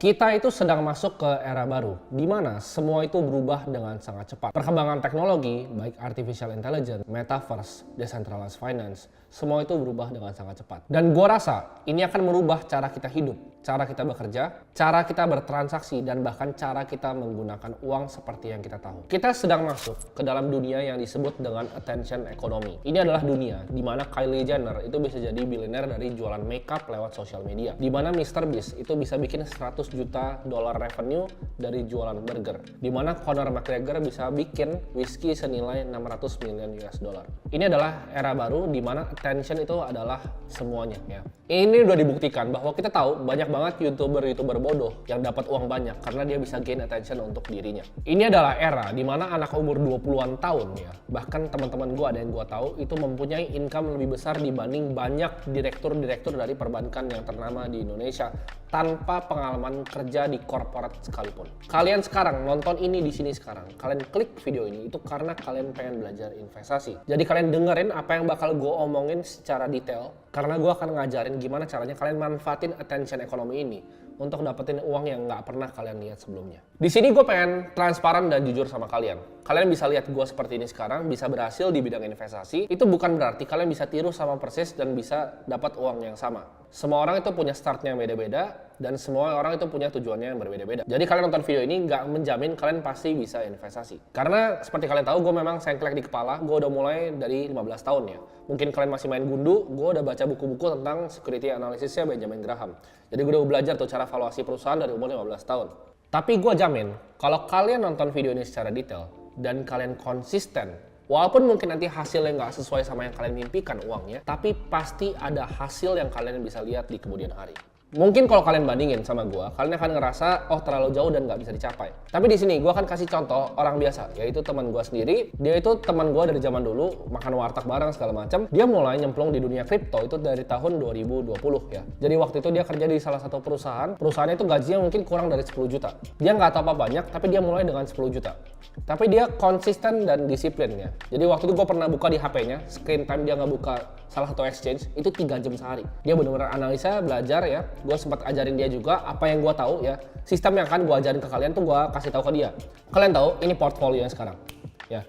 Kita itu sedang masuk ke era baru, di mana semua itu berubah dengan sangat cepat. Perkembangan teknologi, baik artificial intelligence, metaverse, decentralized finance, semua itu berubah dengan sangat cepat. Dan gua rasa ini akan merubah cara kita hidup, cara kita bekerja, cara kita bertransaksi, dan bahkan cara kita menggunakan uang seperti yang kita tahu. Kita sedang masuk ke dalam dunia yang disebut dengan attention economy. Ini adalah dunia di mana Kylie Jenner itu bisa jadi bilioner dari jualan makeup lewat sosial media. Di mana Mr. Beast itu bisa bikin 100 juta dolar revenue dari jualan burger. Di mana Conor McGregor bisa bikin whisky senilai 600 million US dollar. Ini adalah era baru di mana attention itu adalah semuanya ya. Ini udah dibuktikan bahwa kita tahu banyak banget YouTuber bodoh yang dapat uang banyak karena dia bisa gain attention untuk dirinya. Ini adalah era di mana anak umur 20-an tahun ya, bahkan teman-teman gue ada yang gue tahu itu mempunyai income lebih besar dibanding banyak direktur-direktur dari perbankan yang ternama di Indonesia tanpa pengalaman kerja di korporat sekalipun. Kalian sekarang nonton ini di sini sekarang, kalian klik video ini itu karena kalian pengen belajar investasi. Jadi kalian dengerin apa yang bakal gue omongin secara detail karena gue akan ngajarin gimana caranya kalian manfaatin attention economy ini untuk dapetin uang yang nggak pernah kalian lihat sebelumnya. Di sini gue pengen transparan dan jujur sama kalian. Kalian bisa lihat gue seperti ini sekarang, bisa berhasil di bidang investasi. Itu bukan berarti kalian bisa tiru sama persis dan bisa dapat uang yang sama. Semua orang itu punya startnya yang beda-beda dan semua orang itu punya tujuannya yang berbeda-beda. Jadi kalian nonton video ini nggak menjamin kalian pasti bisa investasi. Karena seperti kalian tahu gue memang sengklek di kepala, gue udah mulai dari 15 tahun ya. Mungkin kalian masih main gundu, gue udah baca buku-buku tentang security analysisnya Benjamin Graham. Jadi gue udah belajar tuh cara valuasi perusahaan dari umur 15 tahun. Tapi gue jamin, kalau kalian nonton video ini secara detail dan kalian konsisten, walaupun mungkin nanti hasilnya nggak sesuai sama yang kalian mimpikan uangnya, tapi pasti ada hasil yang kalian bisa lihat di kemudian hari. Mungkin kalau kalian bandingin sama gue, kalian akan ngerasa oh terlalu jauh dan nggak bisa dicapai. Tapi di sini gue akan kasih contoh orang biasa, yaitu teman gue sendiri. Dia itu teman gue dari zaman dulu, makan warteg bareng segala macam. Dia mulai nyemplung di dunia kripto itu dari tahun 2020 ya. Jadi waktu itu dia kerja di salah satu perusahaan. Perusahaannya itu gajinya mungkin kurang dari 10 juta. Dia nggak tahu apa banyak, tapi dia mulai dengan 10 juta. Tapi dia konsisten dan disiplin ya. Jadi waktu itu gue pernah buka di HP-nya, screen time dia nggak buka salah satu exchange, itu 3 jam sehari. Dia benar-benar analisa, belajar ya. Gue sempat ajarin dia juga apa yang gue tahu ya. Sistem yang akan gue ajarin ke kalian tuh gue kasih tahu ke dia. Kalian tahu ini portfolio yang sekarang ya.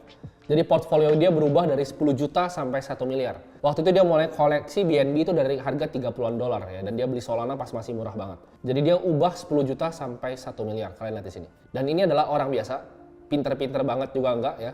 Jadi portfolio dia berubah dari 10 juta sampai 1 miliar. Waktu itu dia mulai koleksi BNB itu dari harga 30-an dolar ya. Dan dia beli Solana pas masih murah banget. Jadi dia ubah 10 juta sampai 1 miliar. Kalian lihat di sini. Dan ini adalah orang biasa. Pinter-pinter banget juga enggak ya.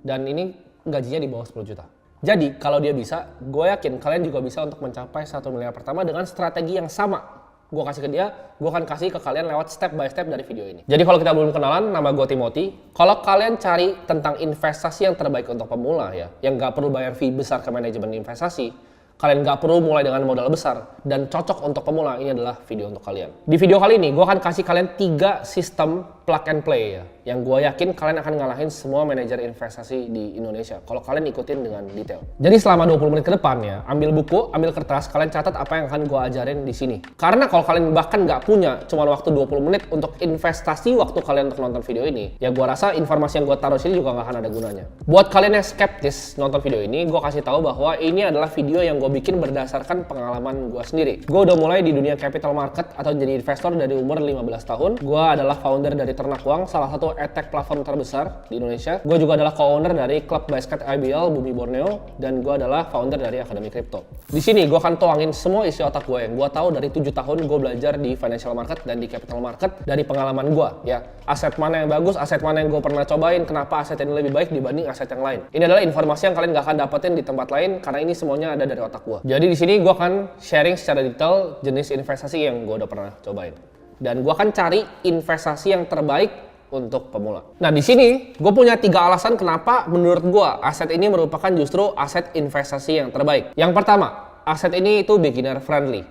Dan ini gajinya di bawah 10 juta. Jadi kalau dia bisa, gue yakin kalian juga bisa untuk mencapai 1 miliar pertama dengan strategi yang sama. Gue kasih ke dia, gue akan kasih ke kalian lewat step by step dari video ini. Jadi kalau kita belum kenalan, nama gue Timothy. Kalau kalian cari tentang investasi yang terbaik untuk pemula ya, yang nggak perlu bayar fee besar ke manajemen investasi, kalian nggak perlu mulai dengan modal besar dan cocok untuk pemula, ini adalah video untuk kalian. Di video kali ini, gue akan kasih kalian 3 sistem plug and play ya, yang gue yakin kalian akan ngalahin semua manajer investasi di Indonesia kalau kalian ikutin dengan detail. Jadi selama 20 menit ke depan ya, ambil buku, ambil kertas, kalian catat apa yang akan gue ajarin di sini. Karena kalau kalian bahkan nggak punya cuma waktu 20 menit untuk investasi waktu kalian untuk nonton video ini, ya gue rasa informasi yang gue taruh sini juga nggak akan ada gunanya. Buat kalian yang skeptis nonton video ini, gue kasih tahu bahwa ini adalah video yang gue bikin berdasarkan pengalaman gue sendiri. Gue udah mulai di dunia capital market atau jadi investor dari umur 15 tahun. Gue adalah founder dari Ternak Uang, salah satu edtech platform terbesar di Indonesia. Gue juga adalah co-owner dari klub basket IBL Bumi Borneo, dan gue adalah founder dari Akademi Kripto. Di sini gue akan tuangin semua isi otak gue yang gue tahu dari 7 tahun gue belajar di financial market dan di capital market dari pengalaman gue ya. Aset mana yang bagus, aset mana yang gue pernah cobain, kenapa aset ini lebih baik dibanding aset yang lain. Ini adalah informasi yang kalian gak akan dapetin di tempat lain karena ini semuanya ada dari otak gue. Jadi di sini gue akan sharing secara detail jenis investasi yang gue udah pernah cobain. Dan gue akan cari investasi yang terbaik untuk pemula. Nah di sini gue punya 3 alasan kenapa menurut gue aset ini merupakan justru aset investasi yang terbaik. Yang pertama, aset ini itu beginner friendly.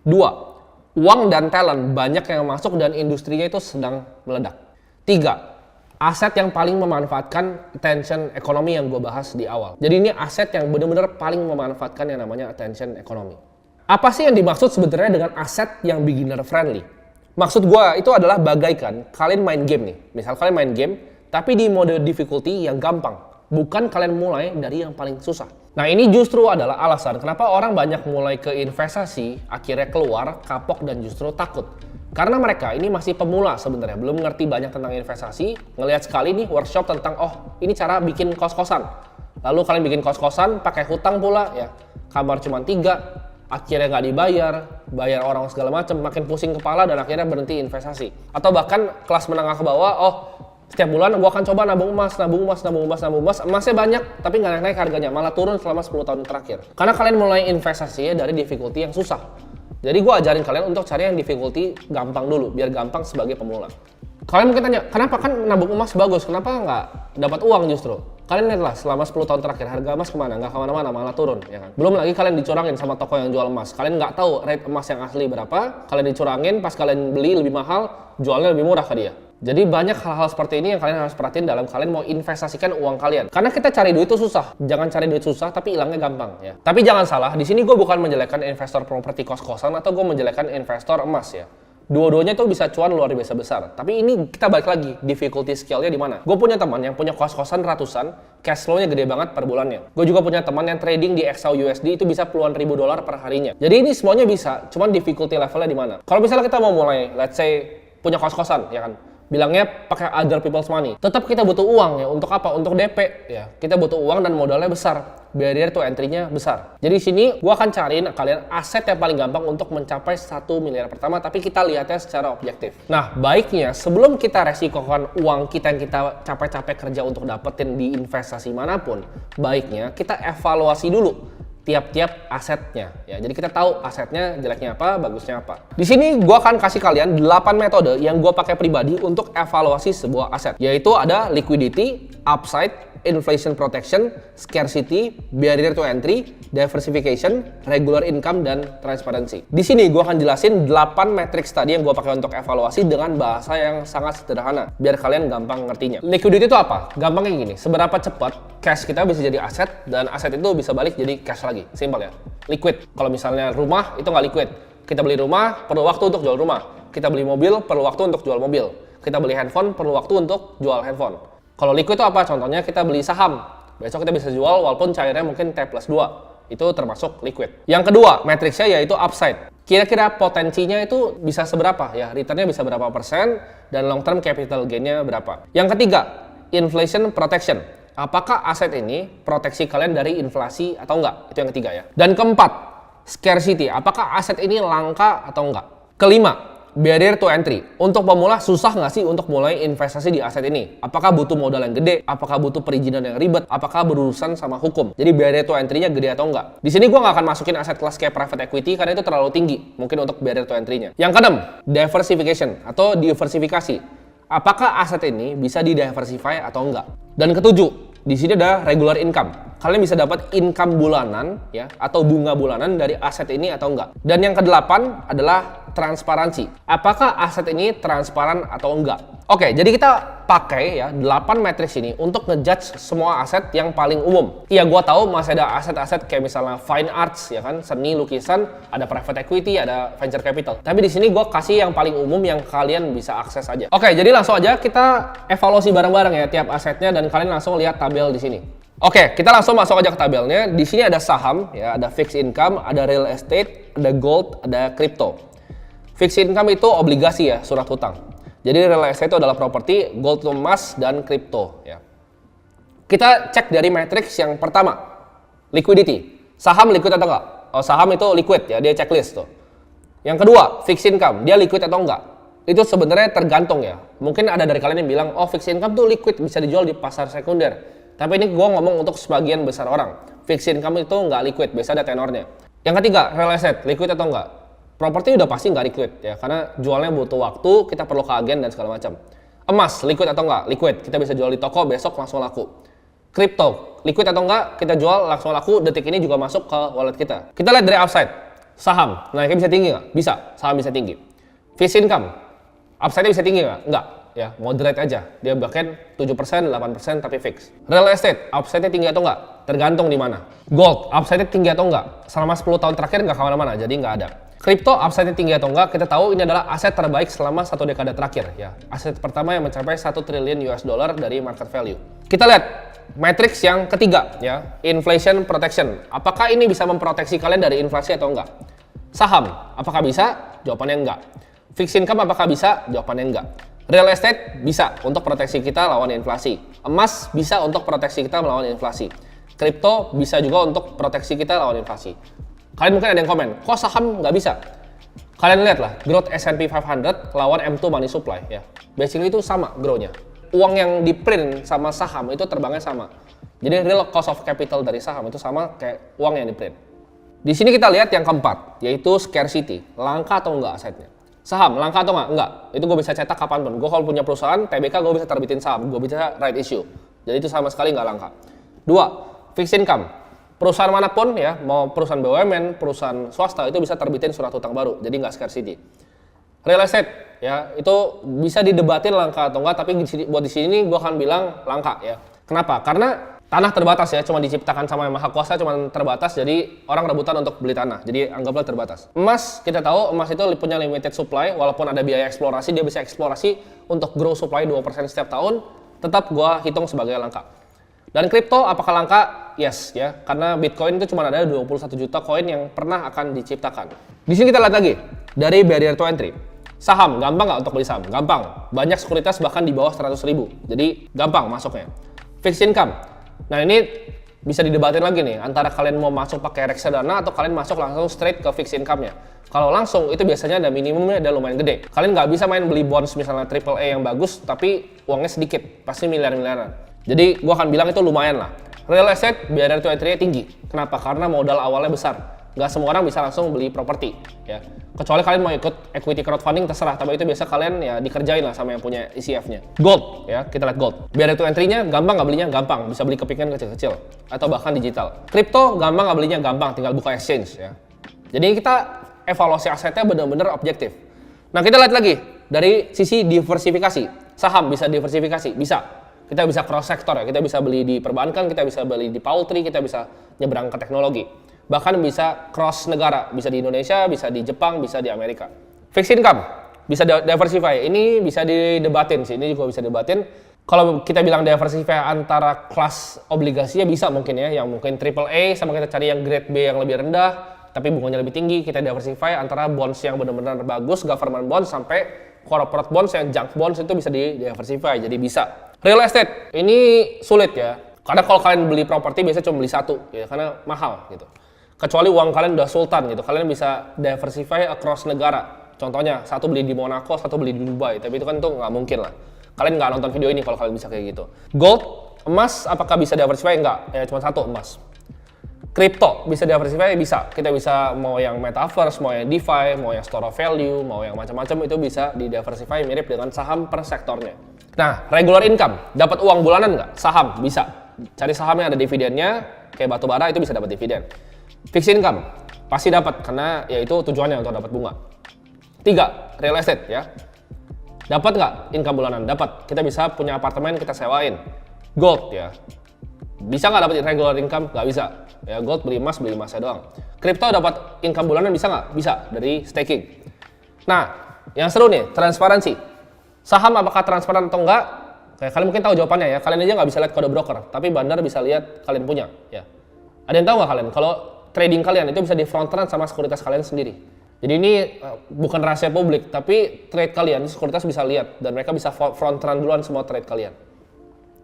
2, uang dan talent banyak yang masuk dan industrinya itu sedang meledak. 3, aset yang paling memanfaatkan attention economy yang gue bahas di awal. Jadi ini aset yang benar-benar paling memanfaatkan yang namanya attention economy. Apa sih yang dimaksud sebenarnya dengan aset yang beginner friendly? Maksud gue itu adalah bagaikan kalian main game nih. Misal kalian main game, tapi di mode difficulty yang gampang. Bukan kalian mulai dari yang paling susah. Nah ini justru adalah alasan kenapa orang banyak mulai ke investasi, akhirnya keluar, kapok dan justru takut. Karena mereka ini masih pemula sebenarnya, belum ngerti banyak tentang investasi, ngelihat sekali nih workshop tentang ini cara bikin kos-kosan. Lalu kalian bikin kos-kosan pakai hutang pula ya. Kamar cuma 3, akhirnya nggak dibayar, bayar orang segala macam, makin pusing kepala dan akhirnya berhenti investasi. Atau bahkan kelas menengah ke bawah, setiap bulan gua akan coba nabung emas, emasnya banyak tapi nggak naik harganya, malah turun selama 10 tahun terakhir. Karena kalian mulai investasinya dari difficulty yang susah. Jadi gua ajarin kalian untuk cari yang difficulty gampang dulu, biar gampang sebagai pemula. Kalian mungkin tanya, kenapa kan nabung emas bagus, kenapa nggak dapat uang justru? Kalian lihatlah selama 10 tahun terakhir harga emas kemana? Nggak kemana-mana, malah turun, ya kan? Belum lagi kalian dicurangin sama toko yang jual emas. Kalian nggak tahu rate emas yang asli berapa, kalian dicurangin, pas kalian beli lebih mahal, jualnya lebih murah ke dia. Jadi banyak hal-hal seperti ini yang kalian harus perhatiin dalam kalian mau investasikan uang kalian. Karena kita cari duit itu susah. Jangan cari duit susah tapi hilangnya gampang ya. Tapi jangan salah, di sini gue bukan menjelekkan investor properti kos-kosan atau gue menjelekkan investor emas ya. Dua-duanya tuh bisa cuan luar biasa besar. Tapi ini kita balik lagi, difficulty scale-nya di mana? Gue punya teman yang punya kos-kosan ratusan, cash flow-nya gede banget per bulannya. Gue juga punya teman yang trading di XAUUSD itu bisa puluhan ribu dolar per harinya. Jadi ini semuanya bisa, cuman difficulty levelnya di mana? Kalau misalnya kita mau mulai, let's say punya kos-kosan, ya kan? Bilangnya pakai other people's money. Tetap kita butuh uang ya. Untuk apa? Untuk DP ya. Kita butuh uang dan modalnya besar. Barrier to entry-nya besar. Jadi sini gua akan cariin kalian aset yang paling gampang untuk mencapai 1 miliar pertama, tapi kita lihatnya secara objektif. Nah, baiknya sebelum kita resikokan uang kita yang kita capek-capek kerja untuk dapetin di investasi manapun, baiknya kita evaluasi dulu tiap-tiap asetnya ya. Jadi kita tahu asetnya jeleknya apa, bagusnya apa. Di sini gua akan kasih kalian 8 metode yang gua pakai pribadi untuk evaluasi sebuah aset. Yaitu ada liquidity, upside, inflation protection, scarcity, barrier to entry, diversification, regular income, dan transparency. Di sini gua akan jelasin 8 matriks tadi yang gua pakai untuk evaluasi dengan bahasa yang sangat sederhana biar kalian gampang ngertinya. Liquidity itu apa? Gampangnya gini, seberapa cepat cash kita bisa jadi aset dan aset itu bisa balik jadi cash lagi. Simpel ya. Liquid. Kalau misalnya rumah itu nggak liquid. Kita beli rumah perlu waktu untuk jual rumah. Kita beli mobil perlu waktu untuk jual mobil. Kita beli handphone perlu waktu untuk jual handphone. Kalau liquid itu apa? Contohnya kita beli saham. Besok kita bisa jual walaupun cairnya mungkin T+2. Itu termasuk liquid. Yang kedua, matriksnya yaitu upside. Kira-kira potensinya itu bisa seberapa ya? Returnnya bisa berapa persen dan long term capital gain-nya berapa. Yang ketiga, inflation protection. Apakah aset ini proteksi kalian dari inflasi atau enggak? Itu yang ketiga ya. Dan keempat, scarcity. Apakah aset ini langka atau enggak? Kelima, barrier to entry. Untuk pemula susah nggak sih untuk mulai investasi di aset ini? Apakah butuh modal yang gede? Apakah butuh perizinan yang ribet? Apakah berurusan sama hukum? Jadi barrier to entry-nya gede atau enggak? Di sini gue nggak akan masukin aset kelas kayak private equity karena itu terlalu tinggi mungkin untuk barrier to entry-nya. Yang keenam, diversification atau diversifikasi. Apakah aset ini bisa di-diversify atau enggak? Dan ketujuh, di sini ada regular income. Kalian bisa dapat income bulanan ya atau bunga bulanan dari aset ini atau enggak. Dan yang kedelapan adalah transparansi. Apakah aset ini transparan atau enggak? Oke, jadi kita pakai ya 8 matriks ini untuk ngejudge semua aset yang paling umum. Iya, gua tahu masih ada aset-aset kayak misalnya fine arts ya kan, seni lukisan, ada private equity, ada venture capital. Tapi di sini gua kasih yang paling umum yang kalian bisa akses aja. Oke, jadi langsung aja kita evaluasi bareng-bareng ya tiap asetnya dan kalian langsung lihat tabel di sini. Oke, kita langsung masuk aja ke tabelnya. Di sini ada saham ya, ada fixed income, ada real estate, ada gold, ada crypto. Fixed income itu obligasi ya, surat hutang. Jadi real estate itu adalah properti, gold itu emas, dan crypto ya. Kita cek dari matriks yang pertama, liquidity. Saham liquid atau enggak? Oh, saham itu liquid ya, dia checklist tuh. Yang kedua, fixed income, dia liquid atau enggak? Itu sebenarnya tergantung ya. Mungkin ada dari kalian yang bilang, oh fixed income tuh liquid, bisa dijual di pasar sekunder. Tapi ini gue ngomong untuk sebagian besar orang. Fixed income itu nggak liquid, biasa ada tenornya. Yang ketiga, real estate, liquid atau enggak? Properti udah pasti nggak liquid ya, karena jualnya butuh waktu, kita perlu ke agen dan segala macam. Emas, liquid atau enggak? Liquid, kita bisa jual di toko, besok langsung laku. Crypto, liquid atau enggak? Kita jual langsung laku, detik ini juga masuk ke wallet kita. Kita lihat dari upside, saham, naiknya bisa tinggi nggak? Bisa, saham bisa tinggi. Fixed income, upside-nya bisa tinggi nggak? Enggak. Ya, moderate aja. Dia bahkan 7%, 8% tapi fix. Real estate, upside-nya tinggi atau enggak? Tergantung di mana. Gold, upside-nya tinggi atau enggak? Selama 10 tahun terakhir nggak kemana-mana, jadi nggak ada. Crypto, upside-nya tinggi atau enggak? Kita tahu ini adalah aset terbaik selama 1 dekade terakhir. Ya, aset pertama yang mencapai 1 triliun US dollar dari market value. Kita lihat matriks yang ketiga, ya, inflation protection. Apakah ini bisa memproteksi kalian dari inflasi atau enggak? Saham, apakah bisa? Jawabannya enggak. Fixed income apakah bisa? Jawabannya enggak. Real estate bisa untuk proteksi kita lawan inflasi. Emas bisa untuk proteksi kita melawan inflasi. Kripto bisa juga untuk proteksi kita lawan inflasi. Kalian mungkin ada yang komen, kok saham nggak bisa? Kalian lihat lah, growth S&P 500 lawan M2 money supply ya. Basically itu sama growth-nya. Uang yang di-print sama saham itu terbangnya sama. Jadi real cost of capital dari saham itu sama kayak uang yang di-print. Di sini kita lihat yang keempat, yaitu scarcity. Langka atau enggak asetnya? Saham, langka atau enggak? Enggak. Itu gue bisa cetak kapanpun. Gue kalau punya perusahaan, TBK gue bisa terbitin saham. Gue bisa right issue. Jadi itu sama sekali nggak langka. 2, fixed income. Perusahaan manapun ya, mau perusahaan BUMN, perusahaan swasta itu bisa terbitin surat utang baru, jadi nggak scarcity. Real estate ya, itu bisa didebatin langka atau enggak, tapi buat di sini gue akan bilang langka ya. Kenapa? Karena tanah terbatas ya, cuma diciptakan sama yang maha kuasa, cuma terbatas, jadi orang rebutan untuk beli tanah, jadi anggaplah terbatas. Emas, kita tahu emas itu punya limited supply, walaupun ada biaya eksplorasi, dia bisa eksplorasi untuk grow supply 2% setiap tahun, tetap gue hitung sebagai langka. Dan kripto apakah langka? Yes ya, karena Bitcoin itu cuma ada 21 juta koin yang pernah akan diciptakan. Di sini kita lihat lagi dari barrier to entry. Saham, gampang nggak untuk beli saham? Gampang. Banyak sekuritas bahkan di bawah 100.000. Jadi gampang masuknya. Fixed income. Nah ini bisa didebatin lagi nih, antara kalian mau masuk pakai reksadana atau kalian masuk langsung straight ke fixed income-nya. Kalau langsung itu biasanya ada minimumnya, ada lumayan gede. Kalian nggak bisa main beli bonds misalnya AAA yang bagus tapi uangnya sedikit, pasti miliar-miliaran. Jadi gue akan bilang itu lumayan lah. Real estate barrier to entry-nya tinggi. Kenapa? Karena modal awalnya besar. Nggak semua orang bisa langsung beli properti. Ya. Kecuali kalian mau ikut equity crowdfunding terserah. Tapi itu biasa kalian ya dikerjain lah sama yang punya ECF-nya. Gold, ya kita lihat gold. Barrier to entry-nya gampang nggak belinya? Gampang. Bisa beli kepingan kecil-kecil. Atau bahkan digital. Kripto gampang nggak belinya? Gampang. Tinggal buka exchange. Ya. Jadi kita evaluasi asetnya benar-benar objektif. Nah kita lihat lagi dari sisi diversifikasi. Saham bisa diversifikasi? Bisa. Kita bisa cross sektor ya, kita bisa beli di perbankan, kita bisa beli di poultry, kita bisa nyebrang ke teknologi. Bahkan bisa cross negara, bisa di Indonesia, bisa di Jepang, bisa di Amerika. Fixed income, bisa diversify. Ini bisa didebatin sih, ini juga bisa didebatin. Kalau kita bilang diversify antara kelas obligasinya bisa mungkin ya, yang mungkin AAA sama kita cari yang grade B yang lebih rendah, tapi bunganya lebih tinggi, kita diversify antara bonds yang benar-benar bagus, government bonds sampai corporate bonds yang junk bonds itu bisa diversify, jadi bisa. Real estate, ini sulit ya. Karena kalau kalian beli properti biasanya cuma beli satu, ya, karena mahal gitu. Kecuali uang kalian udah sultan gitu, kalian bisa diversify across negara. Contohnya, satu beli di Monaco, satu beli di Dubai, tapi itu kan tuh nggak mungkin lah. Kalian nggak nonton video ini kalau kalian bisa kayak gitu. Gold, emas, apakah bisa diversify? Enggak, ya cuma satu emas. Kripto, bisa diversify? Bisa. Kita bisa mau yang metaverse, mau yang DeFi, mau yang store of value, mau yang macam-macam itu bisa di-diversify mirip dengan saham per sektornya. Nah, regular income, dapat uang bulanan nggak? Saham, bisa. Cari saham yang ada dividennya, kayak batu bara itu bisa dapat dividen. Fixed income, pasti dapat, karena ya itu tujuannya untuk dapat bunga. 3, real estate ya. Dapat nggak income bulanan? Dapat. Kita bisa punya apartemen, kita sewain. Gold ya. Bisa nggak dapat regular income? Nggak bisa. Ya gold beli emasnya doang. Kripto dapat income bulanan bisa nggak? Bisa, dari staking. Nah, yang seru nih, transparansi. Saham apakah transparan atau enggak? Kayak kalian mungkin tahu jawabannya ya. Kalian aja nggak bisa lihat kode broker, tapi bandar bisa lihat kalian punya. Ya. Ada yang tahu nggak kalian? Kalau trading kalian itu bisa di front run sama sekuritas kalian sendiri. Jadi ini bukan rahasia publik, tapi trade kalian sekuritas bisa lihat dan mereka bisa front run duluan semua trade kalian.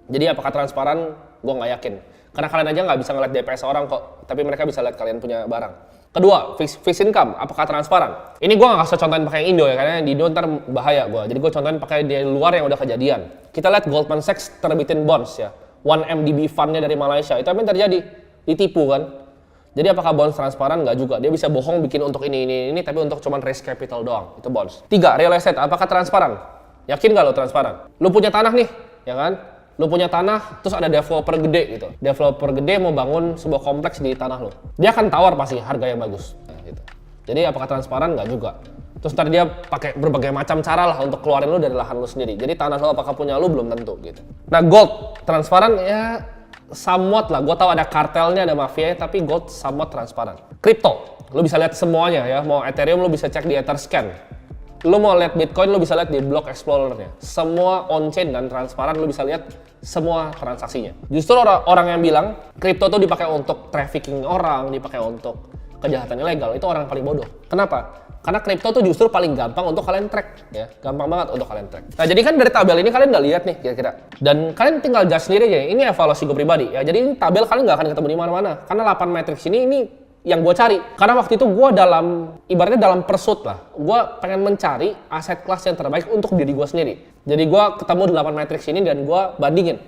Jadi apakah transparan? Gue nggak yakin. Karena kalian aja nggak bisa ngeliat DPS orang kok, tapi mereka bisa lihat kalian punya barang. Kedua, fixed income, apakah transparan? Ini gue nggak usah contohin pakai yang Indo ya, karena di Indo ntar bahaya gue. Jadi gue contohin pakai di luar yang udah kejadian. Kita lihat Goldman Sachs terbitin bonds ya, 1MDB fund-nya dari Malaysia. Itu apa yang terjadi? Ditipu kan? Jadi apakah bonds transparan? Nggak juga. Dia bisa bohong bikin untuk ini, tapi untuk cuman raise capital doang. Itu bonds. 3, real estate, apakah transparan? Yakin nggak lo transparan? Lo punya tanah nih, ya kan? Lo punya tanah, terus ada developer gede gitu. Developer gede mau bangun sebuah kompleks di tanah lo. Dia akan tawar pasti harga yang bagus. Nah, gitu. Jadi apakah transparan? Nggak juga. Terus ntar dia pakai berbagai macam cara lah untuk keluarin lo dari lahan lo sendiri. Jadi tanah lo apakah punya lo belum tentu gitu. Nah gold, transparan ya somewhat lah. Gue tahu ada kartelnya, ada mafia, tapi gold somewhat transparan. Kripto, lo bisa lihat semuanya ya. Mau Ethereum lo bisa cek di Etherscan. Lo mau lihat Bitcoin, lo bisa lihat di Block Explorer-nya. Semua on-chain dan transparan, lo bisa lihat semua transaksinya. Justru orang yang bilang kripto tuh dipakai untuk trafficking orang, dipakai untuk kejahatan ilegal, itu orang paling bodoh. Kenapa? Karena kripto tuh justru paling gampang untuk kalian track ya, gampang banget untuk kalian track. Nah jadi kan dari tabel ini kalian udah lihat nih kira-kira, dan kalian tinggal judge sendiri aja. Ini evaluasi gue pribadi ya. Jadi ini tabel kalian nggak akan ketemu di mana-mana, karena 8 matriks ini yang gue cari. Karena waktu itu gue ibaratnya dalam pursuit lah, gue pengen mencari aset kelas yang terbaik untuk diri gue sendiri. Jadi gue ketemu 8 matriks ini dan gue bandingin.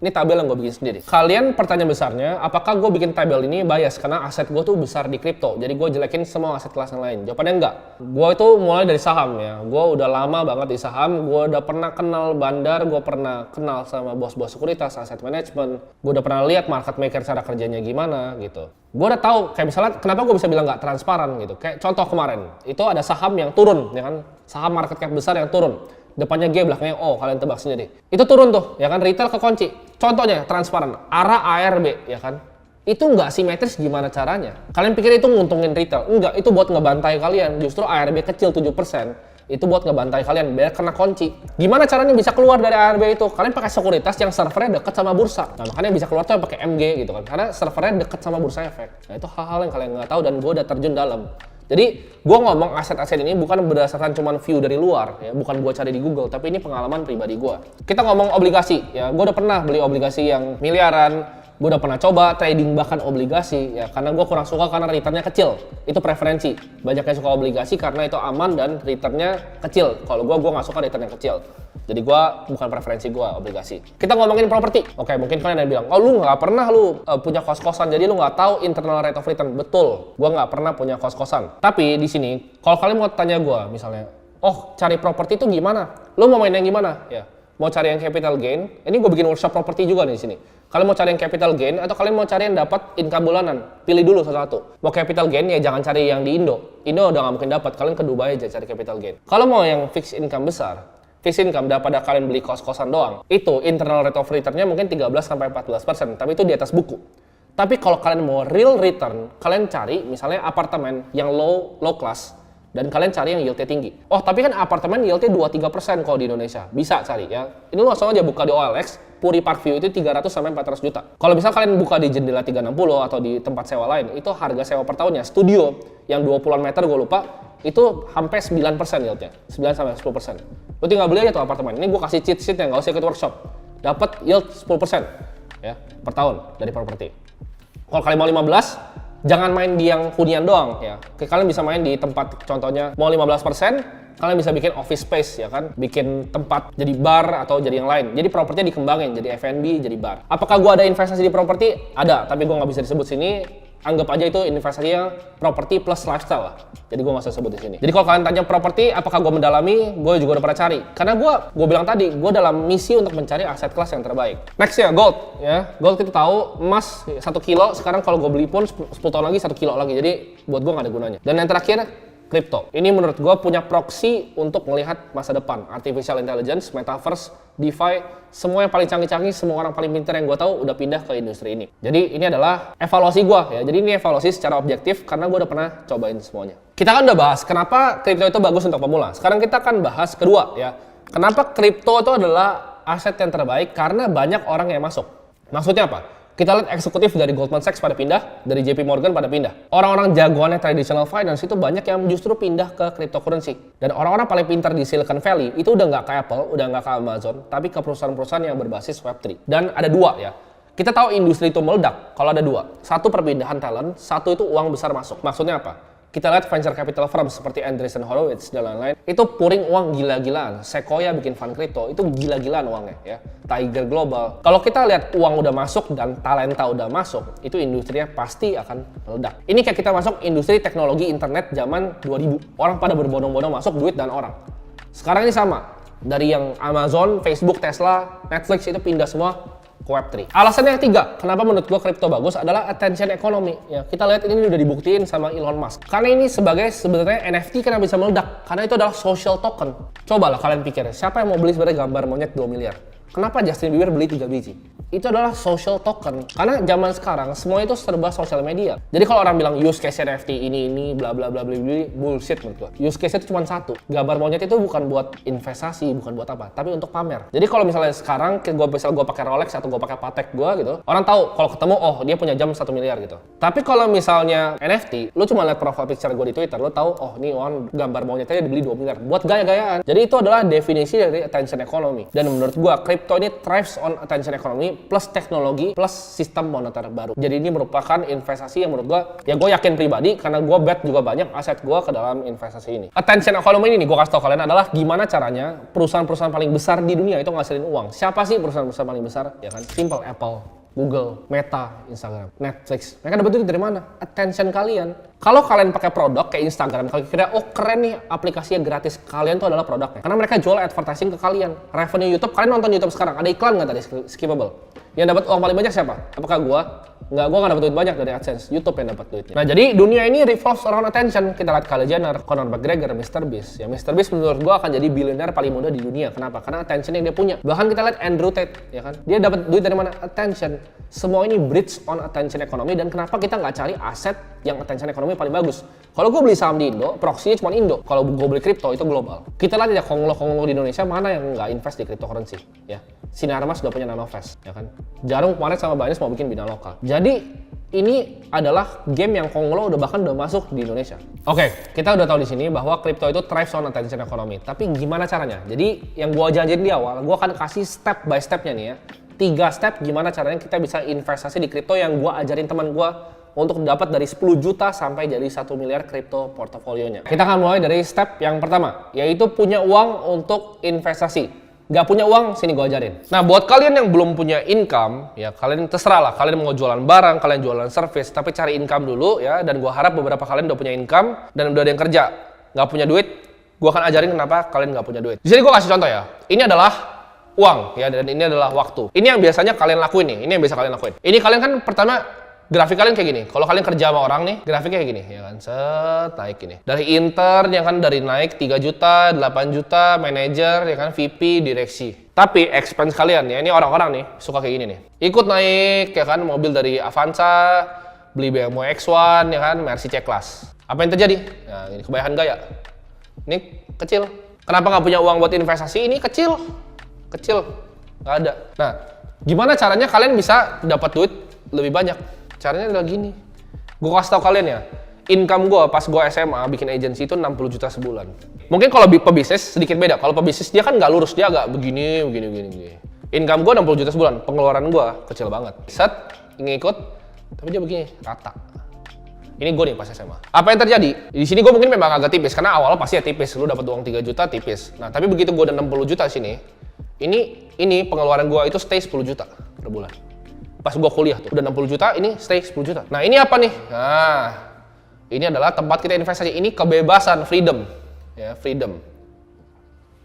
Ini tabel yang gue bikin sendiri. Kalian pertanyaan besarnya, apakah gue bikin tabel ini bias karena aset gue tuh besar di kripto, jadi gue jelekin semua aset kelas yang lain? Jawabannya enggak. Gue itu mulai dari saham ya. Gue udah lama banget di saham. Gue udah pernah kenal bandar, gue pernah kenal sama bos-bos sekuritas, aset management. Gue udah pernah lihat market maker cara kerjanya gimana gitu. Gue udah tahu kayak misalnya kenapa gue bisa bilang nggak transparan gitu. Kayak contoh kemarin, itu ada saham yang turun, ya kan? Saham market cap besar yang turun. Depannya G, belakangnya O, kalian tebak sendiri. Itu turun tuh, ya kan, retail kekunci. Contohnya transparan, ARA ARB, ya kan. Itu nggak simetris gimana caranya? Kalian pikir itu nguntungin retail? Enggak, itu buat ngebantai kalian. Justru ARB kecil 7%, itu buat ngebantai kalian biar kena kunci. Gimana caranya bisa keluar dari ARB itu? Kalian pakai sekuritas yang servernya deket sama bursa. Nah makanya bisa keluar tuh pakai MG gitu kan, karena servernya deket sama bursa efek. Nah itu hal-hal yang kalian nggak tahu dan gue udah terjun dalam. Jadi gue ngomong aset-aset ini bukan berdasarkan cuman view dari luar ya, bukan gue cari di Google, tapi ini pengalaman pribadi gue. Kita ngomong obligasi ya, gue udah pernah beli obligasi yang miliaran, gue udah pernah coba trading bahkan obligasi ya, karena gue kurang suka karena returnnya kecil. Itu preferensi. Banyak yang suka obligasi karena itu aman dan returnnya kecil. Kalau gue nggak suka returnnya kecil. Jadi gue bukan preferensi gue obligasi. Kita ngomongin properti. Oke, mungkin kalian ada yang bilang, oh lu nggak pernah punya kos-kosan, jadi lu nggak tahu internal rate of return. Betul, gue nggak pernah punya kos-kosan. Tapi di sini, kalau kalian mau tanya gue, misalnya, oh cari properti itu gimana? Lu mau main yang gimana? Ya, mau cari yang capital gain? Ini gue bikin workshop properti juga nih di sini. Kalian mau cari yang capital gain atau kalian mau cari yang dapat income bulanan? Pilih dulu satu-satu. Mau capital gain ya jangan cari yang di Indo. Indo udah nggak mungkin dapat. Kalian ke Dubai aja cari capital gain. Kalau mau yang fixed income besar, fixed income daripada kalian beli kos-kosan doang, itu internal rate of return-nya mungkin 13-14%, tapi itu di atas buku. Tapi kalau kalian mau real return, kalian cari misalnya apartemen yang low class, dan kalian cari yang yieldnya tinggi. Oh, tapi kan apartemen yieldnya 2-3% kalau di Indonesia. Bisa cari ya. Ini lu langsung aja buka di OLX, Puri Parkview itu 300-400 juta. Kalau misal kalian buka di Jendela 360 atau di tempat sewa lain, itu harga sewa per tahunnya. Studio yang 20-an meter gue lupa, itu hampir 9% yieldnya. 9-10%. Lu tinggal beli aja tuh apartemen. Ini gue kasih cheat sheet yang nggak usah ikut workshop. Dapat yield 10% ya, per tahun dari properti. Kalau kalian mau 15, jangan main di yang hunian doang ya. Kalian bisa main di tempat, contohnya mau 15%, kalian bisa bikin office space ya kan, bikin tempat jadi bar atau jadi yang lain. Jadi propertinya dikembangin jadi F&B, jadi bar. Apakah gua ada investasi di properti? Ada, tapi gua nggak bisa disebut sini. Anggap aja itu investasinya properti plus lifestyle lah. Jadi gue nggak usah sebut di sini. Jadi kalau kalian tanya properti, apakah gue mendalami? Gue juga udah pernah cari. Karena gue bilang tadi, gue dalam misi untuk mencari aset kelas yang terbaik. Next ya, gold. Ya, gold kita tahu emas 1 kilo. Sekarang kalau gue beli pun 10 tahun lagi 1 kilo lagi. Jadi buat gue nggak ada gunanya. Dan yang terakhir, kripto. Ini menurut gue punya proxy untuk melihat masa depan. Artificial intelligence, metaverse, DeFi, semua yang paling canggih-canggih, semua orang paling pintar yang gue tahu udah pindah ke industri ini. Jadi ini adalah evaluasi gue ya. Jadi ini evaluasi secara objektif karena gue udah pernah cobain semuanya. Kita kan udah bahas kenapa kripto itu bagus untuk pemula. Sekarang kita akan bahas kedua ya. Kenapa kripto itu adalah aset yang terbaik? Karena banyak orang yang masuk. Maksudnya apa? Kita lihat eksekutif dari Goldman Sachs pada pindah, dari JP Morgan pada pindah. Orang-orang jagoannya traditional finance itu banyak yang justru pindah ke cryptocurrency. Dan orang-orang paling pintar di Silicon Valley itu udah nggak ke Apple, udah nggak ke Amazon, tapi ke perusahaan-perusahaan yang berbasis Web3. Dan ada dua ya. Kita tahu industri itu meledak kalau ada dua. Satu perpindahan talent, satu itu uang besar masuk. Maksudnya apa? Kita lihat venture capital firm seperti Andreessen Horowitz dan lain-lain, itu pouring uang gila-gilaan. Sequoia bikin fund crypto, itu gila-gilaan uangnya ya. Tiger Global. Kalau kita lihat uang udah masuk dan talenta udah masuk, itu industrinya pasti akan meledak. Ini kayak kita masuk industri teknologi internet zaman 2000. Orang pada berbondong-bondong masuk duit dan orang. Sekarang ini sama. Dari yang Amazon, Facebook, Tesla, Netflix itu pindah semua ke Web3. Alasan yang ketiga, kenapa menurut gua kripto bagus adalah attention economy. Ya, kita lihat ini udah dibuktiin sama Elon Musk. Karena ini sebenarnya NFT kenapa bisa meledak? Karena itu adalah social token. Cobalah kalian pikir, siapa yang mau beli sebenarnya gambar monyet 2 miliar? Kenapa Justin Bieber beli 3 biji? itu adalah social token. Karena zaman sekarang semua itu serba sosial media. Jadi kalau orang bilang use case NFT ini bla bla bla bla bullshit menurut gua. Use case itu cuma satu. Gambar monyet itu bukan buat investasi, bukan buat apa, tapi untuk pamer. Jadi kalau misalnya sekarang gua pakai Rolex atau gua pakai Patek gua gitu, orang tahu kalau ketemu oh dia punya jam 1 miliar gitu. Tapi kalau misalnya NFT, lu cuma lihat profile picture gua di Twitter, lu tahu oh ini orang gambar monyetnya dibeli 2 miliar buat gaya-gayaan. Jadi itu adalah definisi dari attention economy. Dan menurut gua crypto ini thrives on attention economy plus teknologi plus sistem moneter baru. Jadi ini merupakan investasi yang menurut gua, ya gua yakin pribadi karena gua bet juga banyak aset gua ke dalam investasi ini. Attention economy ini nih gua kasih tau kalian adalah gimana caranya perusahaan-perusahaan paling besar di dunia itu ngasilin uang. Siapa sih perusahaan-perusahaan paling besar? Ya kan, simple, Apple, Google, Meta, Instagram, Netflix. Mereka dapat duit dari mana? Attention kalian. Kalau kalian pakai produk kayak Instagram, kalian kira oh keren nih aplikasinya gratis, kalian tuh adalah produknya. Karena mereka jual advertising ke kalian. Revenue YouTube, kalian nonton YouTube sekarang, ada iklan nggak tadi skippable? Yang dapat uang paling banyak siapa? Apakah gua? Nggak, gua nggak dapat duit banyak dari AdSense. YouTube yang dapat duitnya. Nah, jadi dunia ini revolves around attention. Kita lihat Kylie Jenner, Conor McGregor, Mr. Beast. Ya, Mr. Beast menurut gua akan jadi billionaire paling muda di dunia. Kenapa? Karena attention yang dia punya. Bahkan kita lihat Andrew Tate, ya kan? Dia dapat duit dari mana? Attention. Semua ini bridge on attention economy. Dan kenapa kita nggak cari aset yang attention economy paling bagus? Kalau gue beli saham di Indo, proxy-nya cuma Indo. Kalau gue beli kripto, itu global. Kita lihat ya konglo-konglo di Indonesia mana yang nggak invest di cryptocurrency, ya. Sinarmas sudah punya Nanovest, ya kan. Jarum kemarin sama Binance mau bikin bina lokal. Jadi ini adalah game yang konglo bahkan udah masuk di Indonesia. Oke, kita udah tahu di sini bahwa kripto itu thrives on attention economy. Tapi gimana caranya? Jadi yang gue janjiin di awal, gue akan kasih step by stepnya nih ya. 3 step gimana caranya kita bisa investasi di kripto yang gue ajarin teman gue untuk dapat dari 10 juta sampai jadi 1 miliar kripto portofolionya. Kita akan mulai dari step yang pertama, yaitu punya uang untuk investasi. Gak punya uang, sini gue ajarin. Nah, buat kalian yang belum punya income, ya kalian terserah lah. Kalian mau jualan barang, kalian jualan service, tapi cari income dulu ya. Dan gue harap beberapa kalian udah punya income dan udah ada yang kerja. Gak punya duit, gue akan ajarin kenapa kalian gak punya duit. Di sini gue kasih contoh ya. Ini adalah uang ya, dan ini adalah waktu. Ini yang biasanya kalian lakuin nih. Ini yang biasa kalian lakuin. Ini kalian kan pertama grafik kalian kayak gini. Kalau kalian kerja sama orang nih, grafiknya kayak gini, ya kan, set naik gini. Dari intern ya kan, dari naik 3 juta, 8 juta, manajer ya kan, VP, direksi. Tapi expense kalian ya, ini orang-orang nih suka kayak gini nih. Ikut naik ya kan, mobil dari Avanza, beli BMW X1 ya kan, Mercy C-Class. Apa yang terjadi? Nah, ini kebanyakan gaya. Ini kecil. Kenapa nggak punya uang buat investasi? Ini kecil. Kecil. Nggak ada. Nah, gimana caranya kalian bisa dapat duit lebih banyak? Caranya adalah gini. Gue kasih tau kalian ya, income gue pas gue SMA bikin agency itu 60 juta sebulan. Mungkin kalau pebisnis sedikit beda. Kalau pebisnis dia kan nggak lurus, dia agak begini. Income gue 60 juta sebulan, pengeluaran gue kecil banget. Set, ngikut, tapi dia begini, rata. Ini gue nih pas SMA. Apa yang terjadi? Di sini gue mungkin memang agak tipis, karena awal pasti ya tipis. Lu dapat uang 3 juta tipis. Nah, tapi begitu gue udah 60 juta sini, ini pengeluaran gue itu stay 10 juta per bulan. Pas gue kuliah tuh, udah 60 juta, ini stay 10 juta. Nah, ini apa nih? Nah, ini adalah tempat kita investasi. Ini kebebasan, freedom. Ya, freedom.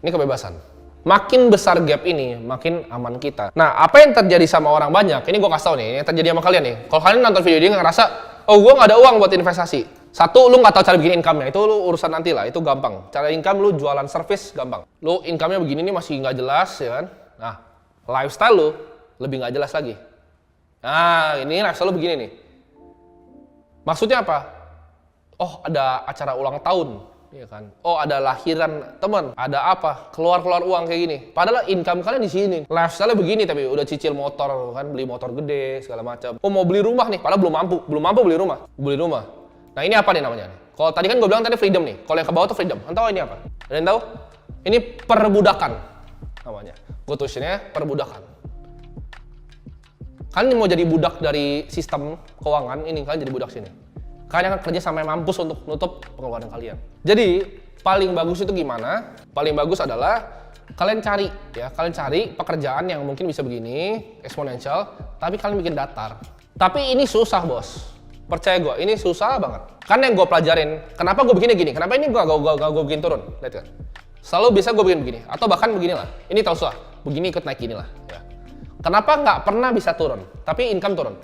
Ini kebebasan. Makin besar gap ini, makin aman kita. Nah, apa yang terjadi sama orang banyak? Ini gue kasih tau nih, yang terjadi sama kalian nih. Kalau kalian nonton video ini ngerasa, oh gue nggak ada uang buat investasi. Satu, lu nggak tahu cara bikin income-nya. Itu lu urusan nanti lah, itu gampang. Cara income lu jualan service gampang. Lu income-nya begini nih masih nggak jelas, ya kan? Nah, lifestyle lu lebih nggak jelas lagi. Nah, ini lifestyle lu begini nih. Maksudnya apa? Oh, ada acara ulang tahun, ya kan? Oh, ada lahiran teman, ada apa? Keluar uang kayak gini. Padahal income kalian di sini. Lifestyle begini tapi udah cicil motor kan, beli motor gede segala macam. Oh, mau beli rumah nih, padahal belum mampu beli rumah. Nah, ini apa nih namanya? Kalau tadi kan gue bilang tadi freedom nih. Kalau yang ke bawah tuh freedom. Tahu ini apa? Ada yang tahu? Ini perbudakan namanya. Gue tulisinnya perbudakan. Kalian mau jadi budak dari sistem keuangan, ini kalian jadi budak sini. Kalian akan kerja sampai mampus untuk nutup pengeluaran kalian. Jadi, paling bagus itu gimana? Paling bagus adalah kalian cari pekerjaan yang mungkin bisa begini, eksponensial, tapi kalian bikin datar. Tapi ini susah, bos. Percaya gue, ini susah banget. Kan yang gue pelajarin, kenapa gue bikinnya gini? Kenapa ini gue bikin turun? Lihat kan? Selalu bisa gue bikin begini, atau bahkan beginilah. Ini tahu susah, begini ikut naik gini lah. Ya. Kenapa nggak pernah bisa turun, tapi income turun?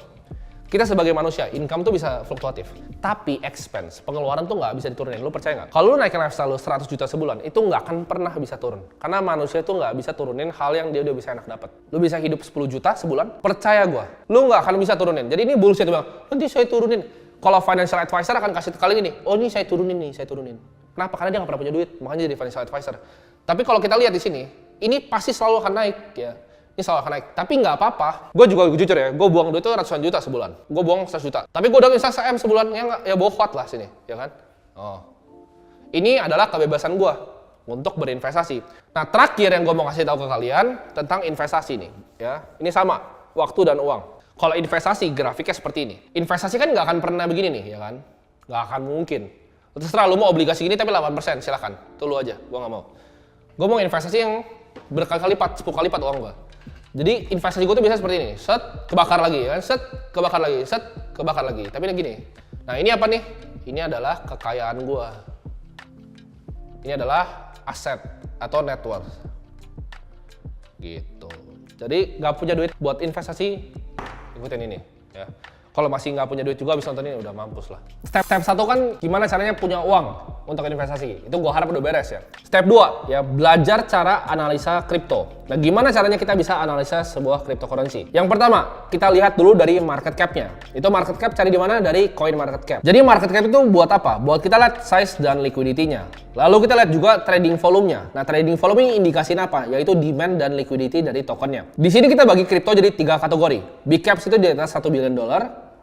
Kita sebagai manusia, income tuh bisa fluktuatif. Tapi expense, pengeluaran tuh nggak bisa diturunin. Lu percaya nggak? Kalau lu naikin lifestyle lu 100 juta sebulan, itu nggak akan pernah bisa turun. Karena manusia tuh nggak bisa turunin hal yang dia udah bisa enak dapat. Lu bisa hidup 10 juta sebulan, percaya gua. Lu nggak akan bisa turunin. Jadi ini bullshit bilang, nanti saya turunin. Kalau financial advisor akan kasih kali ini, oh ini saya turunin nih, saya turunin. Kenapa? Karena dia nggak pernah punya duit, makanya jadi financial advisor. Tapi kalau kita lihat di sini, ini pasti selalu akan naik ya. Ini selalu akan naik, tapi nggak apa-apa. Gue juga jujur ya, gue buang duit itu ratusan juta sebulan. Gue buang 100 juta. Tapi gue udah investasi M sebulan, ya bohot lah sini, ya kan? Oh, ini adalah kebebasan gue untuk berinvestasi. Nah, terakhir yang gue mau kasih tahu ke kalian tentang investasi nih, ya. Ini sama, waktu dan uang. Kalau investasi, grafiknya seperti ini. Investasi kan nggak akan pernah begini nih, ya kan? Nggak akan mungkin. Terserah lu mau obligasi gini tapi 8%, silahkan. Itu lu aja, gue nggak mau. Gue mau investasi yang berkali-kali lipat, 10 kali lipat uang gue. Jadi investasi gue tuh biasa seperti ini, set, kebakar lagi, kan? Set, kebakar lagi, set, kebakar lagi. Tapi ini gini, nah ini apa nih? Ini adalah kekayaan gue. Ini adalah aset atau net worth. Gitu. Jadi nggak punya duit buat investasi, ikutin ini. Ya. Kalau masih nggak punya duit juga habis nonton ini udah mampus lah. Step 1 kan gimana caranya punya uang untuk investasi. Itu gue harap udah beres ya. Step 2 ya belajar cara analisa kripto. Nah gimana caranya kita bisa analisa sebuah cryptocurrency? Yang pertama kita lihat dulu dari market cap-nya. Itu market cap cari di mana? Dari coin market cap. Jadi market cap itu buat apa? Buat kita lihat size dan liquidity-nya. Lalu kita lihat juga trading volume-nya. Nah trading volume ini indikasiin apa? Yaitu demand dan liquidity dari tokennya. Di sini kita bagi kripto jadi 3 kategori. Big caps itu di atas $1 billion.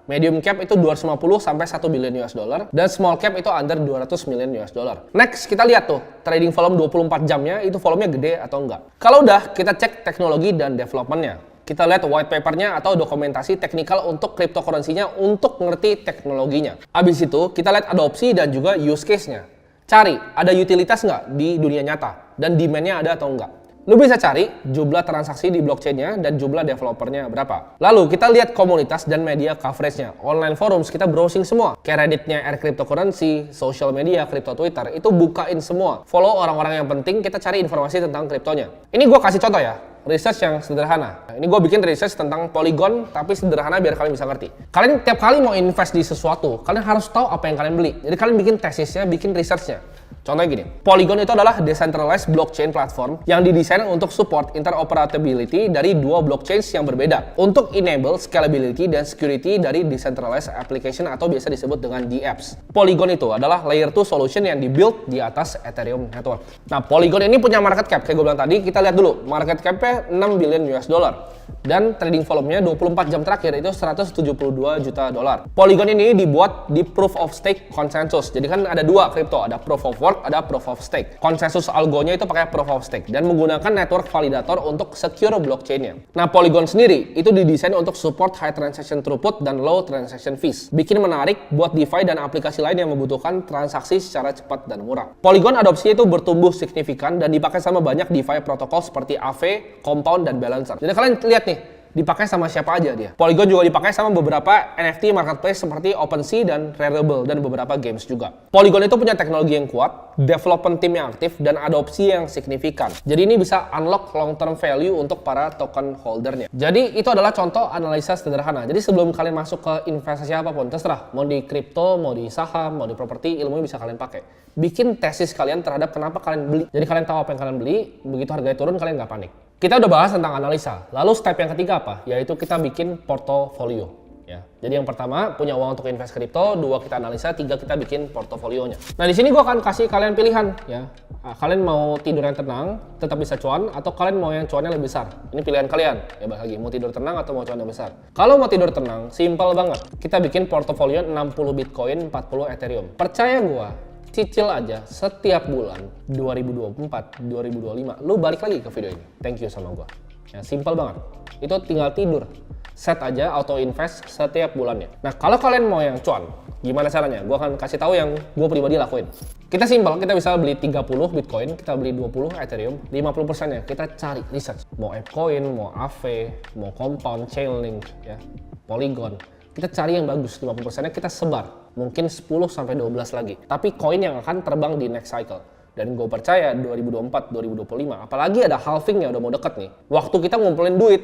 Medium cap itu 250 sampai 1 billion US dollar dan small cap itu under 200 million US dollar. Next, kita lihat tuh trading volume 24 jamnya itu volumenya gede atau enggak. Kalau udah, kita cek teknologi dan developmentnya. Kita lihat white papernya atau dokumentasi teknikal untuk cryptocurrency-nya untuk ngerti teknologinya. Abis itu, kita lihat adopsi dan juga use case-nya. Cari, ada utilitas nggak di dunia nyata dan demand-nya ada atau enggak. Lu bisa cari jumlah transaksi di blockchain-nya dan jumlah developernya berapa. Lalu kita lihat komunitas dan media coverage-nya. Online forums kita browsing semua. Kayak Reddit-nya Air Cryptocurrency, social media, crypto Twitter, itu bukain semua. Follow orang-orang yang penting, kita cari informasi tentang kriptonya. Ini gue kasih contoh ya. Research yang sederhana. Ini gue bikin research tentang Polygon tapi sederhana biar kalian bisa ngerti. Kalian tiap kali mau invest di sesuatu, kalian harus tahu apa yang kalian beli. Jadi kalian bikin tesisnya, bikin researchnya. Contohnya gini, Polygon itu adalah decentralized blockchain platform yang didesain untuk support interoperability dari dua blockchains yang berbeda untuk enable scalability dan security dari decentralized application atau biasa disebut dengan DApps. Polygon itu adalah layer 2 solution yang dibuild di atas Ethereum network. Nah, Polygon ini punya market cap, kayak gue bilang tadi, kita lihat dulu. Market cap-nya 6 billion US dollar. Dan trading volume-nya 24 jam terakhir itu 172 juta dolar. Polygon ini dibuat di proof of stake consensus. Jadi kan ada dua kripto, ada proof of work, ada proof of stake. Konsensus algonya itu pakai proof of stake dan menggunakan network validator untuk secure blockchain-nya. Nah, Polygon sendiri itu didesain untuk support high transaction throughput dan low transaction fees. Bikin menarik buat DeFi dan aplikasi lain yang membutuhkan transaksi secara cepat dan murah. Polygon adopsinya itu bertumbuh signifikan dan dipakai sama banyak DeFi protokol seperti Aave, Compound, dan Balancer. Jadi kalian lihat nih, dipakai sama siapa aja dia. Polygon juga dipakai sama beberapa NFT marketplace seperti OpenSea dan Rarible dan beberapa games juga. Polygon itu punya teknologi yang kuat, development team yang aktif, dan adopsi yang signifikan. Jadi ini bisa unlock long term value untuk para token holdernya. Jadi itu adalah contoh analisa sederhana. Jadi sebelum kalian masuk ke investasi apapun, terserah mau di kripto, mau di saham, mau di properti, ilmunya bisa kalian pakai. Bikin tesis kalian terhadap kenapa kalian beli. Jadi kalian tahu apa yang kalian beli, begitu harganya turun kalian nggak panik. Kita udah bahas tentang analisa. Lalu step yang ketiga apa? Yaitu kita bikin portofolio. Ya. Jadi yang pertama punya uang untuk invest kripto, 2 kita analisa, 3 kita bikin portofolionya. Nah di sini gue akan kasih kalian pilihan ya. Kalian mau tidur yang tenang, tetap bisa cuan, atau kalian mau yang cuannya lebih besar. Ini pilihan kalian. Ya balik lagi, mau tidur tenang atau mau cuan yang besar. Kalau mau tidur tenang, simple banget. Kita bikin portofolio 60 Bitcoin, 40 Ethereum. Percaya gue, cicil aja setiap bulan 2024, 2025 lu balik lagi ke video ini. Thank you sama gua. Ya, simple banget. Itu tinggal tidur. Set aja auto invest setiap bulannya. Nah, kalau kalian mau yang cuan, gimana caranya? Gua akan kasih tahu yang gua pribadi lakuin. Kita simple, kita bisa beli 30 Bitcoin, kita beli 20 Ethereum, 50%-nya kita cari research. Mau ApeCoin, mau Aave, mau Compound, Chainlink, ya, Polygon. Kita cari yang bagus, 50%-nya kita sebar. Mungkin 10-12 lagi. Tapi koin yang akan terbang di next cycle. Dan gue percaya 2024, 2025, apalagi ada halving yang udah mau deket nih. Waktu kita ngumpulin duit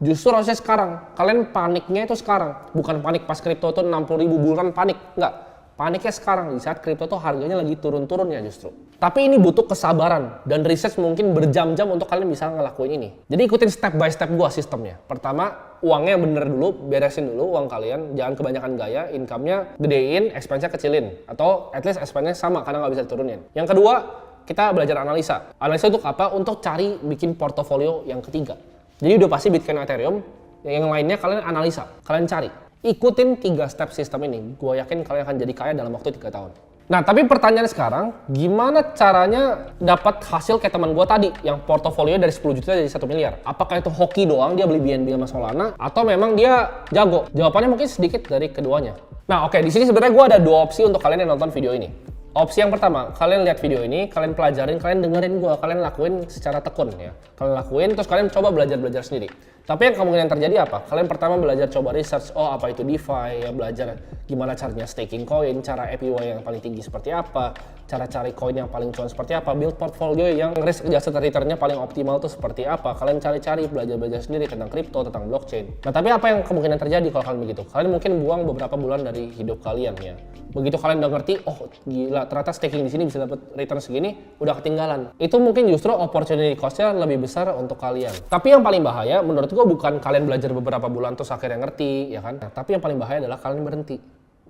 Justru harusnya sekarang. Kalian paniknya itu sekarang. Bukan panik pas kripto itu 60.000 bulan panik. Enggak. Paniknya sekarang di saat kripto tuh harganya lagi turun-turunnya justru. Tapi ini butuh kesabaran dan research mungkin berjam-jam untuk kalian bisa ngelakuin ini. Jadi ikutin step by step gua sistemnya. Pertama, uangnya bener dulu, beresin dulu uang kalian. Jangan kebanyakan gaya, income-nya gedein, expense-nya kecilin. Atau at least expense-nya sama karena nggak bisa diturunin. Yang kedua, kita belajar analisa. Analisa untuk apa? Untuk cari bikin portofolio yang ketiga. Jadi udah pasti Bitcoin, Ethereum, yang lainnya kalian analisa, kalian cari. Ikutin 3 step sistem ini, gue yakin kalian akan jadi kaya dalam waktu 3 tahun. Nah, tapi pertanyaan sekarang, gimana caranya dapat hasil kayak teman gue tadi, yang portofolio dari 10 juta jadi 1 miliar? Apakah itu hoki doang, dia beli BNB sama Solana, atau memang dia jago? Jawabannya mungkin sedikit dari keduanya. Nah, oke, di sini sebenarnya gue ada 2 opsi untuk kalian yang nonton video ini. Opsi yang pertama, kalian lihat video ini, kalian pelajarin, kalian dengerin gue, kalian lakuin secara tekun ya. Kalian lakuin, terus kalian coba belajar sendiri. Tapi yang kemungkinan terjadi apa? Kalian pertama belajar coba research, oh apa itu DeFi, ya belajar gimana caranya staking koin, cara APY yang paling tinggi seperti apa, cara cari koin yang paling cuan seperti apa, build portfolio yang risk adjusted return-nya paling optimal itu seperti apa. Kalian cari-cari, belajar sendiri tentang kripto, tentang blockchain. Nah, tapi apa yang kemungkinan terjadi kalau kalian begitu? Kalian mungkin buang beberapa bulan dari hidup kalian ya. Begitu kalian udah ngerti, oh gila ternyata staking di sini bisa dapat return segini, udah ketinggalan. Itu mungkin justru opportunity cost-nya lebih besar untuk kalian. Tapi yang paling bahaya menurut gue bukan kalian belajar beberapa bulan terus akhirnya ngerti, ya kan? Nah, tapi yang paling bahaya adalah kalian berhenti.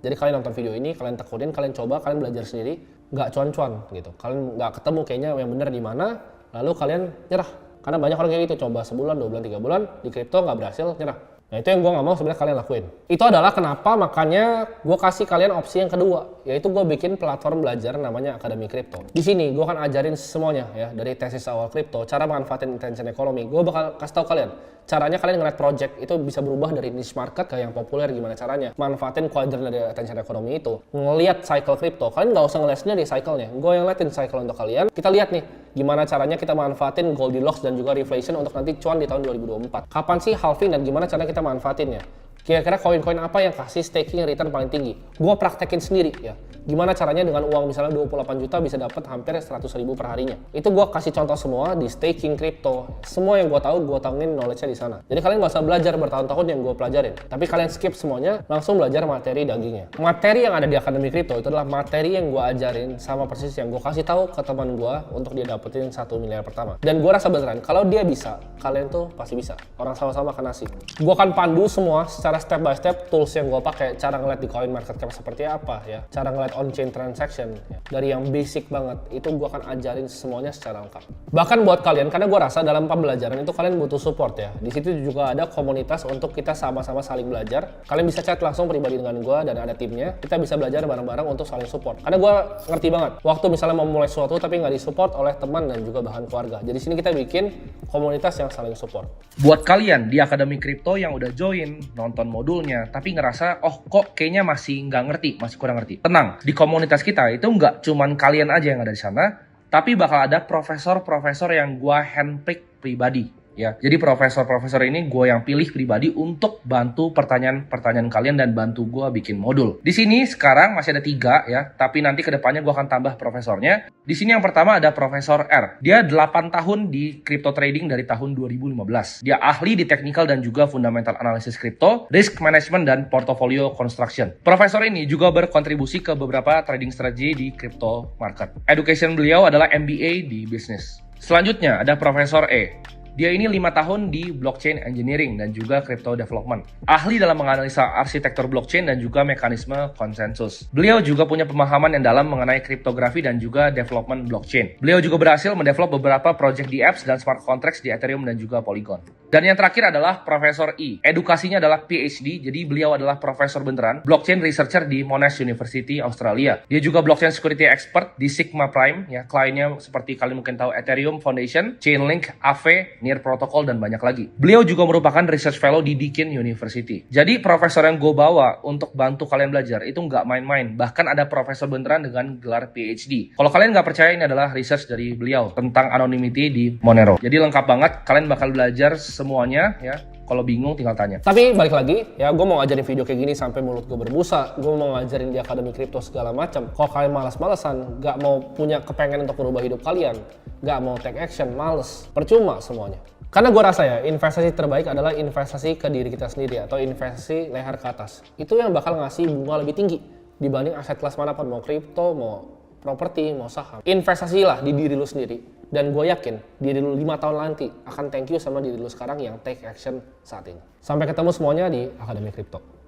Jadi kalian nonton video ini, kalian tekunin, kalian coba, kalian belajar sendiri, nggak cuan-cuan gitu. Kalian nggak ketemu kayaknya yang bener di mana, lalu kalian nyerah. Karena banyak orang kayak gitu, coba sebulan, 2 bulan, 3 bulan, di kripto nggak berhasil, nyerah. Nah itu yang gue nggak mau sebenarnya kalian lakuin. Itu adalah kenapa makanya gue kasih kalian opsi yang kedua, yaitu gue bikin platform belajar namanya Akademi Kripto. Di sini gue akan ajarin semuanya ya, dari tesis awal kripto, cara manfaatin intention ekonomi. Gue bakal kasih tahu kalian caranya kalian ngeliat project itu bisa berubah dari niche market ke yang populer, gimana caranya manfaatin kuadran dari attention ekonomi itu, ngeliat cycle kripto. Kalian nggak usah ngeliat sendiri cycle-nya, gue yang liatin cycle untuk kalian. Kita lihat nih gimana caranya kita manfaatin Goldilocks dan juga reflation untuk nanti cuan di tahun 2024. Kapan sih halving dan gimana caranya kita manfaatinnya? Kira-kira koin-koin apa yang kasih staking return paling tinggi? Gue praktekin sendiri ya. Gimana caranya dengan uang misalnya 28 juta bisa dapat hampir 100.000 per harinya. Itu gue kasih contoh semua di staking kripto. Semua yang gue tahu, gue tauin knowledge-nya di sana. Jadi kalian gak usah belajar bertahun-tahun yang gue pelajarin. Tapi kalian skip semuanya, langsung belajar materi dagingnya. Materi yang ada di Akademi Kripto itu adalah materi yang gue ajarin sama persis yang gue kasih tahu ke teman gue untuk dia dapetin 1 miliar pertama. Dan gue rasa beneran, kalau dia bisa, kalian tuh pasti bisa. Orang sama-sama akan nasi. Gue akan pandu semua secara step by step tools yang gue pakai, cara ngeliat di coin market cap seperti apa ya, cara ngeliat on-chain transaction ya. Dari yang basic banget itu gue akan ajarin semuanya secara lengkap. Bahkan buat kalian, karena gue rasa dalam pembelajaran itu kalian butuh support ya. Di situ juga ada komunitas untuk kita sama-sama saling belajar. Kalian bisa chat langsung pribadi dengan gue dan ada timnya. Kita bisa belajar bareng-bareng untuk saling support. Karena gue ngerti banget waktu misalnya mau mulai sesuatu tapi nggak disupport oleh teman dan juga bahan keluarga. Jadi sini kita bikin komunitas yang saling support. Buat kalian di Akademi Kripto yang udah join, nonton modulnya, tapi ngerasa, oh kok kayaknya masih nggak ngerti, masih kurang ngerti. Tenang, di komunitas kita itu nggak cuman kalian aja yang ada di sana, tapi bakal ada profesor-profesor yang gua handpick pribadi. Ya, jadi profesor-profesor ini gue yang pilih pribadi untuk bantu pertanyaan-pertanyaan kalian dan bantu gue bikin modul. Di sini sekarang masih ada 3 ya, tapi nanti kedepannya gue akan tambah profesornya. Di sini yang pertama ada Profesor R. Dia 8 tahun di crypto trading dari tahun 2015. Dia ahli di technical dan juga fundamental analysis crypto, risk management dan portfolio construction. Profesor ini juga berkontribusi ke beberapa trading strategi di crypto market. Education beliau adalah MBA di bisnis. Selanjutnya ada Profesor E. Dia ini 5 tahun di blockchain engineering dan juga crypto development. Ahli dalam menganalisa arsitektur blockchain dan juga mekanisme konsensus. Beliau juga punya pemahaman yang dalam mengenai kriptografi dan juga development blockchain. Beliau juga berhasil mendevelop beberapa project di apps dan smart contracts di Ethereum dan juga Polygon. Dan yang terakhir adalah Profesor E. Edukasinya adalah PhD, jadi beliau adalah profesor beneran, blockchain researcher di Monash University, Australia. Dia juga blockchain security expert di Sigma Prime, ya, kliennya seperti kalian mungkin tahu Ethereum Foundation, Chainlink, Aave, Near Protocol, dan banyak lagi. Beliau juga merupakan research fellow di Deakin University. Jadi profesor yang gue bawa untuk bantu kalian belajar itu nggak main-main. Bahkan ada profesor beneran dengan gelar PhD. Kalau kalian nggak percaya, ini adalah research dari beliau tentang anonymity di Monero. Jadi lengkap banget, kalian bakal belajar semuanya ya. Kalau bingung tinggal tanya. Tapi balik lagi, ya gue mau ngajarin video kayak gini sampai mulut gue berbusa. Gue mau ngajarin di Akademi Kripto segala macam. Kalau kalian malas-malesan, gak mau punya kepengen untuk merubah hidup kalian, gak mau take action, males, percuma semuanya. Karena gue rasa ya, investasi terbaik adalah investasi ke diri kita sendiri atau investasi leher ke atas. Itu yang bakal ngasih bunga lebih tinggi dibanding aset kelas manapun, mau kripto, mau properti, mau saham. Investasilah di diri lu sendiri. Dan gue yakin diri lu 5 tahun nanti akan thank you sama diri lu sekarang yang take action saat ini. Sampai ketemu semuanya di Akademi Kripto.